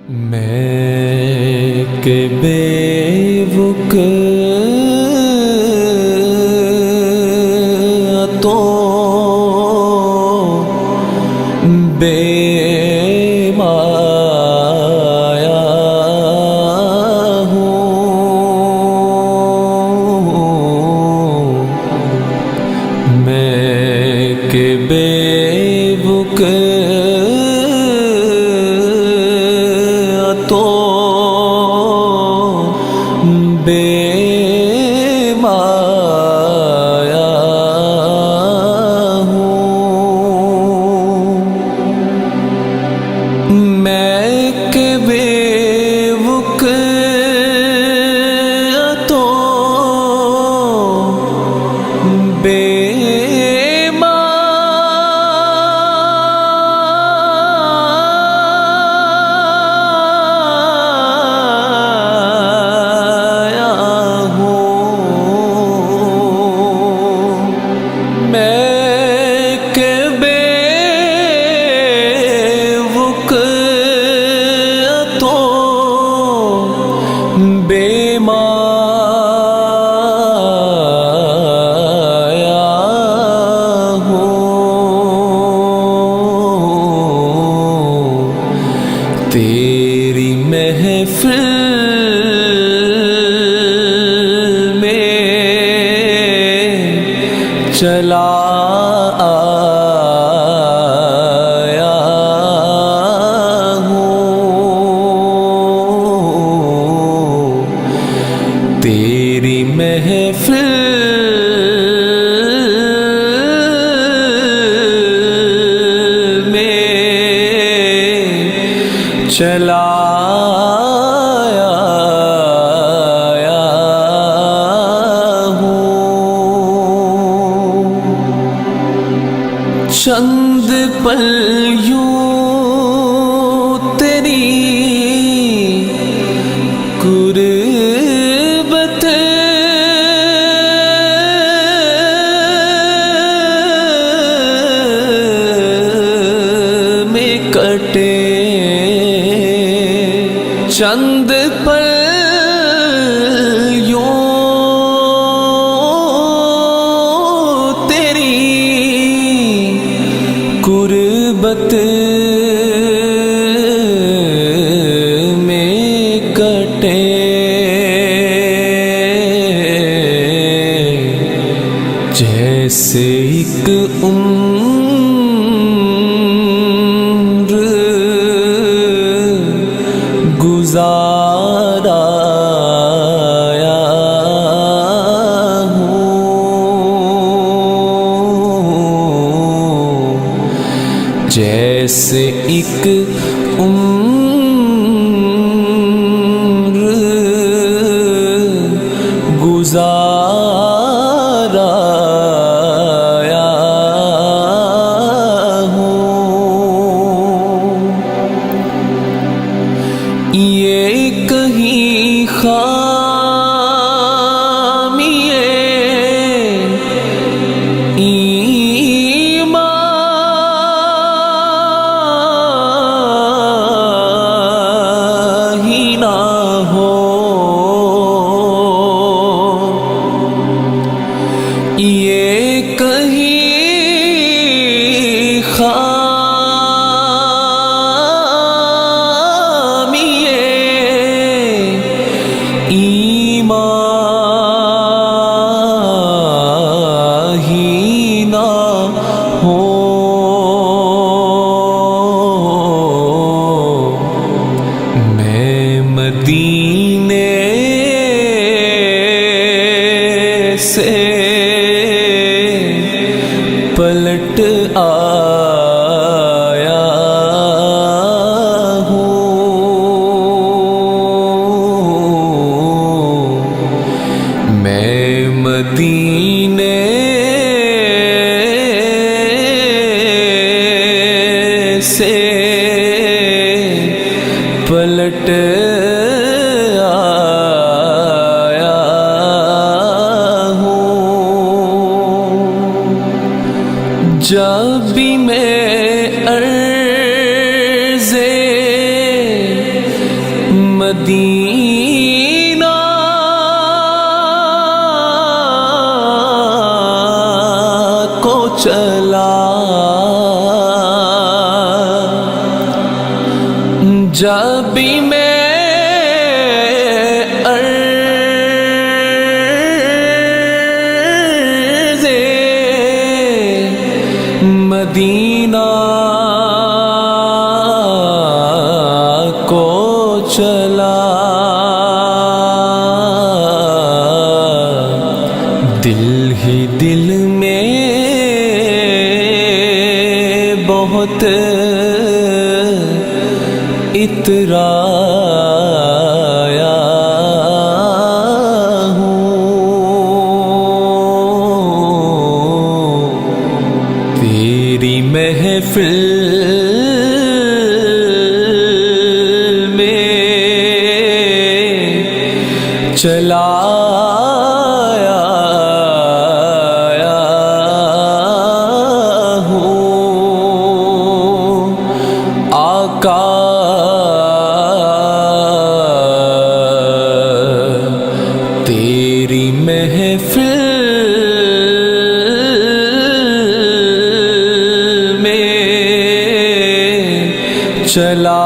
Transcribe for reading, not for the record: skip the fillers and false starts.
میں کہ بے وقت تو بے مایا ہوں، میں کہ بے وقت تو بے مایا ہوں، میں کہ بے وقت تو بے بے مایا ہوں، تیری محفل میں چلا آیا ہوں، تیری محفل میں چلا آیا ہوں، چند پل یوں تیری قربت میں کٹے، چند پل یوں تیری قربت میں کٹے، جیسے ایک عمر گزارا ہوں، جیسے ایک عمر گزارا ہوں، یہ کہیں خامی ایمان ہی نہ ہو، یہ کہیں خامی ایمان ہی نہ ہو، میں مدینے سے پلٹ آیا ہوں، میں مدینے سے پلٹ آیا ہوں، جب بھی میں عرض جب بھی میں عرض مدینہ کو چلا، دل ہی دل میں بہت اترایا ہوں، تیری محفل میں چلا تیری محفل میں چلا